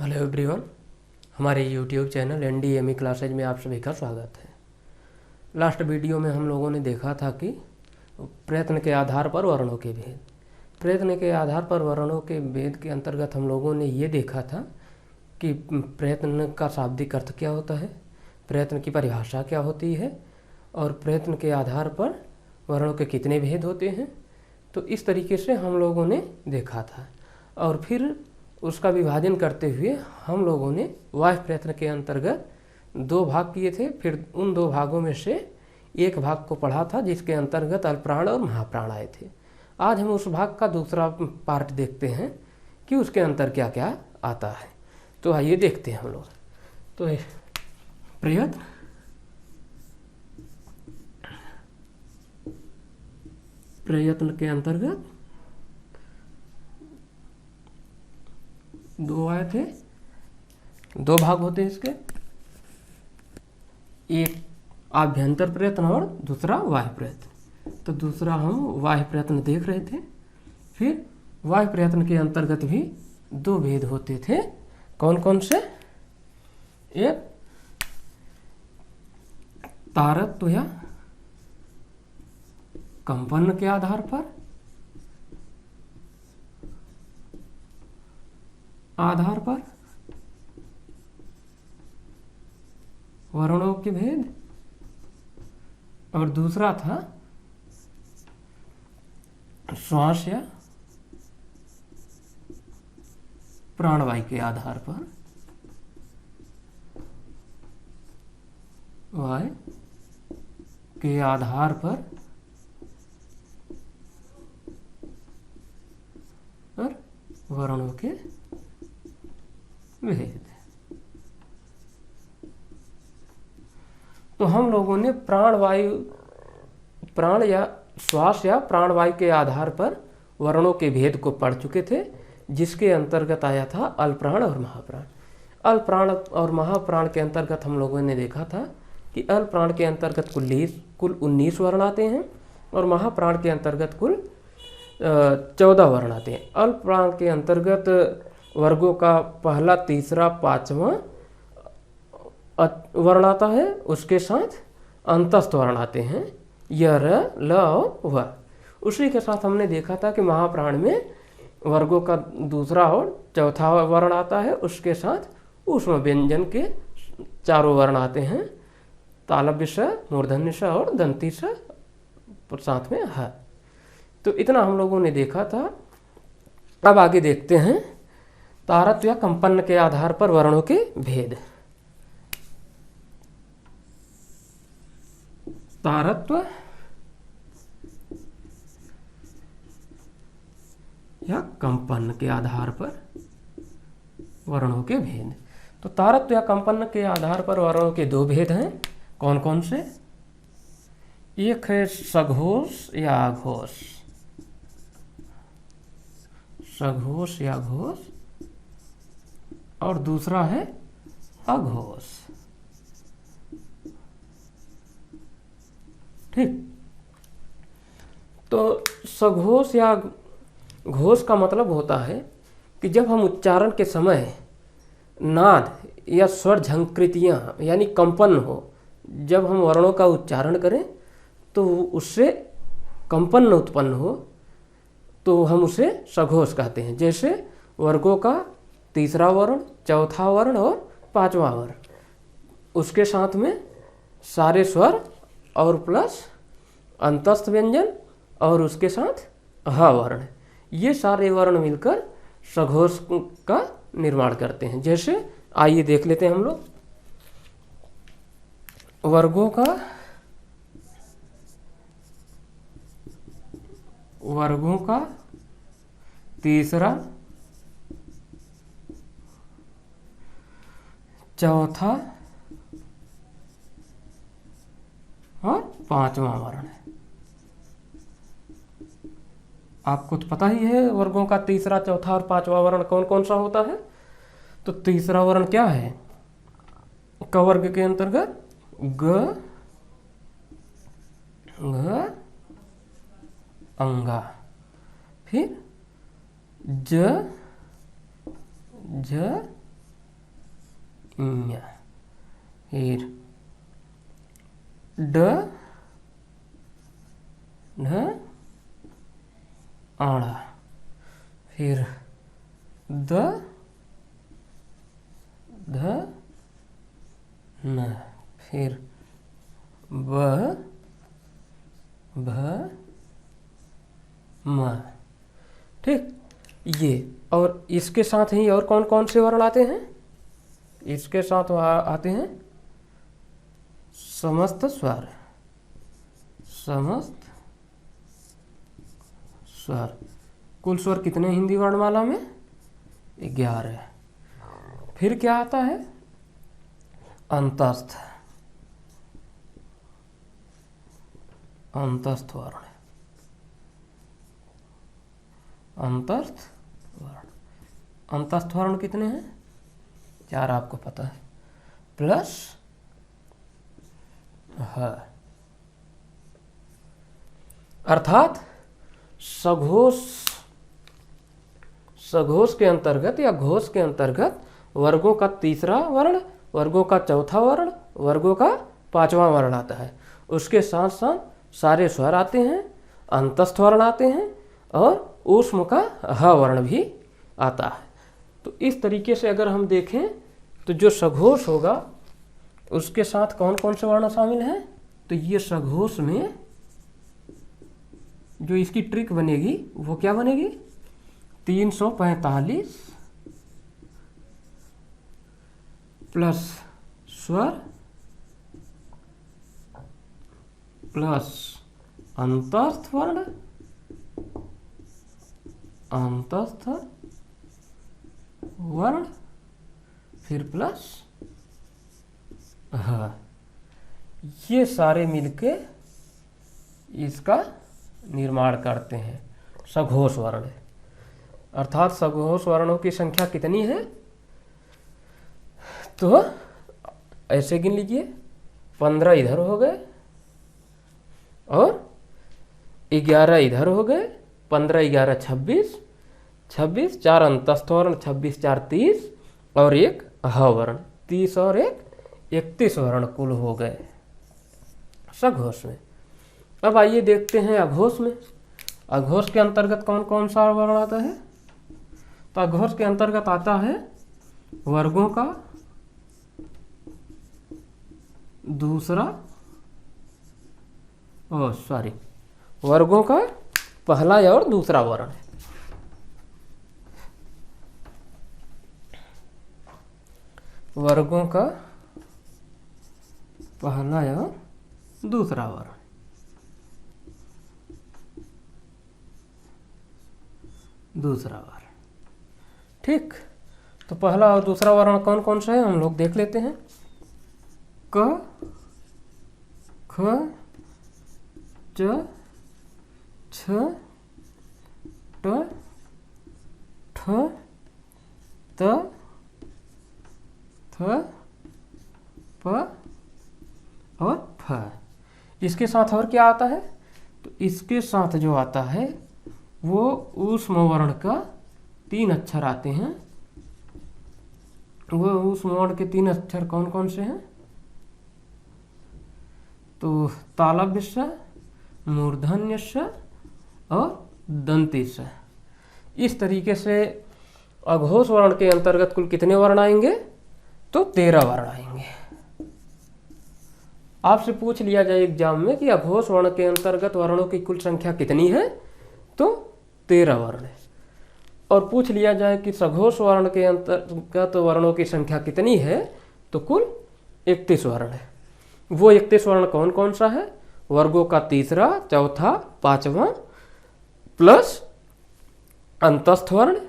Hello everyone, हमारे YouTube channel NDME classes में आप सभी का स्वागत है। लास्ट वीडियो में हम लोगों ने देखा था कि प्रयत्न के आधार पर वर्णों के भेद। प्रयत्न के आधार पर वर्णों के भेद के अंतर्गत हम लोगों ने ये देखा था कि प्रयत्न का शाब्दिक अर्थ क्या होता है, प्रयत्न की परिभाषा क्या होती है और प्रयत्न के आधार पर वर्णों के कितने भेद होते हैं। तो इस तरीके से हम लोगों ने देखा था और फिर उसका विभाजन करते हुए हम लोगों ने वाह्य प्रयत्न के अंतर्गत दो भाग किए थे। फिर उन दो भागों में से एक भाग को पढ़ा था जिसके अंतर्गत अल्पप्राण और महाप्राण आए थे। आज हम उस भाग का दूसरा पार्ट देखते हैं कि उसके अंतर क्या क्या आता है। तो आइए देखते हैं हम लोग। तो प्रयत्न के अंतर्गत दो आए थे, दो भाग होते हैं इसके, एक आभ्यंतर प्रयत्न और दूसरा बाह्य प्रयत्न। तो दूसरा हम बाह्य प्रयत्न देख रहे थे। फिर बाह्य प्रयत्न के अंतर्गत भी दो भेद होते थे। कौन कौन से? एक तारत्व या कंपन के आधार पर वर्णों के भेद, और दूसरा था श्वास या प्राणवायु के आधार पर और वर्णों के भेद। तो हम लोगों ने प्राण या श्वास या प्राणवायु के आधार पर वर्णों के भेद को पढ़ चुके थे, जिसके अंतर्गत आया था अल्पप्राण और महाप्राण। अल्पप्राण और महाप्राण के अंतर्गत हम लोगों ने देखा था कि अल्पप्राण के अंतर्गत कुल 19 वर्ण आते हैं और महाप्राण के अंतर्गत कुल 14 वर्ण आते हैं। अल्पप्राण के अंतर्गत वर्गों का पहला, तीसरा, पांचवा वर्ण आता है, उसके साथ अंतस्थ वर्ण आते हैं य, र, ल और व। उसी के साथ हमने देखा था कि महाप्राण में वर्गों का दूसरा और चौथा वर्ण आता है, उसके साथ ऊष्म व्यंजन के चारों वर्ण आते हैं, तालव्य स, मूर्धन्य स और दंती स, साथ में ह। तो इतना हम लोगों ने देखा था। अब आगे देखते हैं तारत्व या कंपन के आधार पर वर्णों के भेद। तारत्व या कंपन के आधार पर वर्णों के भेद। तो तारत्व या कंपन के आधार पर वर्णों के दो भेद हैं। कौन कौन से? एक है सघोष या आघोष, सघोष या घोष, और दूसरा है अघोष। ठीक। तो सघोष या घोष का मतलब होता है कि जब हम उच्चारण के समय नाद या स्वर झंकृतियाँ यानी कंपन हो, जब हम वर्णों का उच्चारण करें तो उससे कंपन उत्पन्न हो, तो हम उसे सघोष कहते हैं। जैसे वर्गों का तीसरा वर्ण, चौथा वर्ण और पांचवा वर्ण, उसके साथ में सारे स्वर और प्लस अंतस्थ व्यंजन और उसके साथ ह वर्ण, ये सारे वर्ण मिलकर सघोष का निर्माण करते हैं। जैसे आइए देख लेते हैं हम लोग। वर्गों का तीसरा, चौथा और पांचवा वर्ण है। आपको तो पता ही है वर्गों का तीसरा, चौथा और पांचवा वर्ण कौन कौन सा होता है। तो तीसरा वर्ण क्या है? क वर्ग के अंतर्गत ग, घ, अंगा, फिर ज, झ, ञ, फिर ड ढ आड़ा, फिर द ध न, फिर ब भ म। ठीक, ये और इसके साथ ही और कौन कौन से वर्ण आते हैं? इसके साथ आते हैं समस्त स्वर, समस्त स्वर। कुल स्वर कितने हिंदी वर्णमाला में? 11। फिर क्या आता है? अंतस्थ, अंतस्थ वर्ण, अंतस्थ वर्ण। अंतस्थ वर्ण कितने हैं? 4 आपको पता है, प्लस ह। अर्थात सघोष, सघोष के अंतर्गत या घोष के अंतर्गत वर्गों का तीसरा वर्ण, वर्गों का चौथा वर्ण, वर्गों का 5वां वर्ण आता है। उसके साथ साथ सारे स्वर आते हैं, अंतस्थ वर्ण आते हैं और ऊष्म का ह वर्ण भी आता है। तो इस तरीके से अगर हम देखें तो जो सघोष होगा उसके साथ कौन कौन से वर्ण शामिल हैं? तो ये सघोष में जो इसकी ट्रिक बनेगी वो क्या बनेगी? 345 प्लस स्वर प्लस अंतस्थ वर्ण, अंतस्थ वर्ण, फिर प्लस ह। ये सारे मिलके इसका निर्माण करते हैं सघोष वर्ण। अर्थात सघोष वर्णों की संख्या कितनी है? तो ऐसे गिन लीजिए, 15 इधर हो गए और 11 इधर हो गए, 15 11 26, 26 4 अंतस्थ वर्ण, 26 4 30 और एक ह वर्ण, 30 और एक 31 वर्ण कुल हो गए सघोष में। अब आइए देखते हैं अघोष में। अघोष के अंतर्गत कौन कौन सा वर्ण आता है? तो अघोष के अंतर्गत आता है वर्गों का दूसरा, वर्गों का पहला और दूसरा वर्ण। वर्गों का पहला और दूसरा वर्ण। दूसरा वर्ण, ठीक। तो पहला और दूसरा वर्ण कौन कौन सा है हम लोग देख लेते हैं। क, ख, च, छ, ट, ठ, त, थ, प और फ। इसके साथ और क्या आता है? तो इसके साथ जो आता है वो ऊष्म वर्ण का 3 अक्षर आते हैं। वो ऊष्म वर्ण के 3 अक्षर कौन कौन से हैं? तो तालव्य स, मूर्धन्य स और दंती स। इस तरीके से अघोष वर्ण के अंतर्गत कुल कितने वर्ण आएंगे? तो 13 वर्ण आएंगे। आपसे पूछ लिया जाए एग्जाम में कि अघोष वर्ण के अंतर्गत वर्णों की कुल संख्या कितनी है? तो 13 वर्ण है। और पूछ लिया जाए कि सघोष वर्ण के अंतर्गत वर्णों की संख्या कितनी है? तो कुल 31 वर्ण है। वो 31 वर्ण कौन कौन सा है? वर्गों का तीसरा, चौथा, 5वां प्लस अंतस्थ वर्ण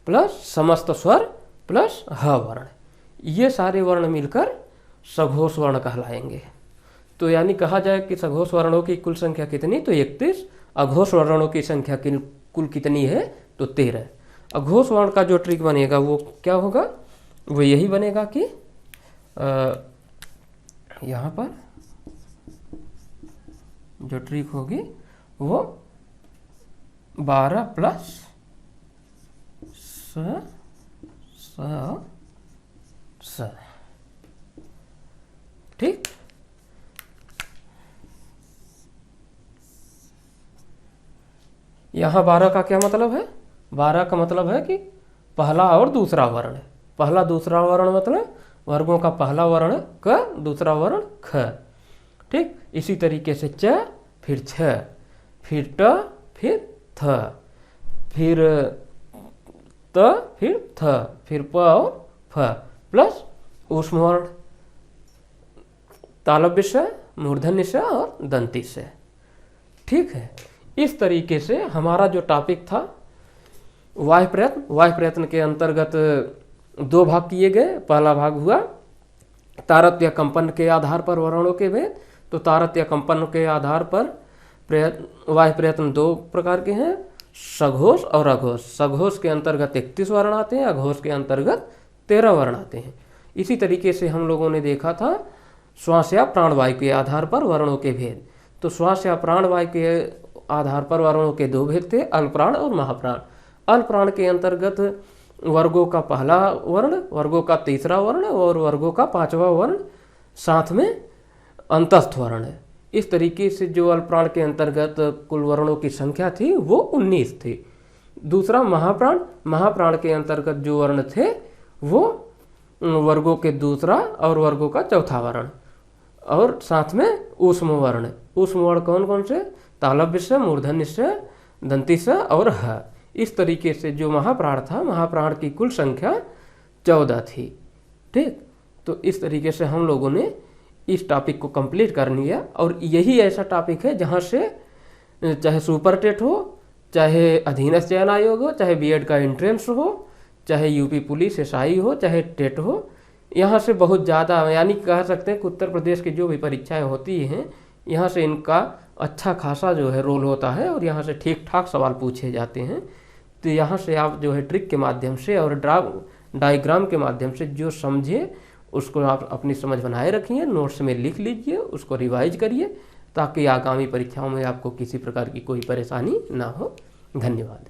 प्लस समस्त स्वर प्लस ह वर्ण। ये सारे वर्ण मिलकर सघोष वर्ण कहलाएंगे। तो यानी कहा जाए कि सघोष वर्णों की कुल संख्या कितनी? तो 31। अघोष वर्णों की संख्या कुल कितनी है? तो 13। अघोष वर्ण का जो ट्रिक बनेगा वो क्या होगा? वो यही बनेगा कि यहाँ पर जो ट्रिक होगी वो 12 प्लस स। ठीक। यहाँ 12 का क्या मतलब है? 12 का मतलब है कि पहला और दूसरा वर्ण। पहला दूसरा वर्ण मतलब वर्गों का पहला वर्ण क, दूसरा वर्ण ख। ठीक। इसी तरीके से च, फिर छ, फिर ट, फिर थ, फिर त, फिर थ, फिर प और फ, प्लस ऊष्म वर्ण, तालव्य स, मूर्धन्य स और दंती स। ठीक है। इस तरीके से हमारा जो टॉपिक था वाह्य प्रयत्न, वाह्य प्रयत्न के अंतर्गत 2 भाग किए गए। पहला भाग हुआ तारत्य कंपन के आधार पर वर्णों के भेद। तो तारत्य कंपन के आधार पर वाह्य प्रयत्न 2 प्रकार के हैं, सघोष और अघोष। सघोष के अंतर्गत 31 वर्ण आते हैं, अघोष के अंतर्गत 13 वर्ण आते हैं। इसी तरीके से हम लोगों ने देखा था श्वास या प्राणवायु के आधार पर वर्णों के भेद। तो श्वास या प्राणवायु के आधार पर वर्णों के 2 भेद थे, अल्पप्राण और महाप्राण। अल्पप्राण के अंतर्गत वर्गों का पहला वर्ण, वर्गों का तीसरा वर्ण और वर्गों का 5वां वर्ण, साथ में अंतस्थ वर्ण है। इस तरीके से जो अल्पप्राण के अंतर्गत कुल वर्णों की संख्या थी वो 19 थी। दूसरा महाप्राण, महाप्राण के अंतर्गत जो वर्ण थे वो वर्गों के दूसरा और वर्गों का चौथा वर्ण और साथ में ऊष्म वर्ण। ऊष्म वर्ण कौन कौन से? तालव्य स, मूर्धन्य स, दंती स और ह। इस तरीके से जो महाप्राण था, महाप्राण की कुल संख्या 14 थी। ठीक। तो इस तरीके से हम लोगों ने इस टॉपिक को कंप्लीट कर लिया। और यही ऐसा टॉपिक है जहाँ से चाहे सुपर टेट हो, चाहे अधीनस्थ चयन आयोग हो, चाहे बीएड का एंट्रेंस हो, चाहे यूपी पुलिस एसआई हो, चाहे टेट हो, यहाँ से बहुत ज़्यादा, यानी कह सकते हैं कि उत्तर प्रदेश की जो भी परीक्षाएं होती हैं यहाँ से इनका अच्छा खासा जो है रोल होता है और यहाँ से ठीक ठाक सवाल पूछे जाते हैं। तो यहाँ से आप जो है ट्रिक के माध्यम से और डायग्राम के माध्यम से जो समझे उसको आप अपनी समझ बनाए रखिए, नोट्स में लिख लीजिए, उसको रिवाइज करिए ताकि आगामी परीक्षाओं में आपको किसी प्रकार की कोई परेशानी ना हो। धन्यवाद।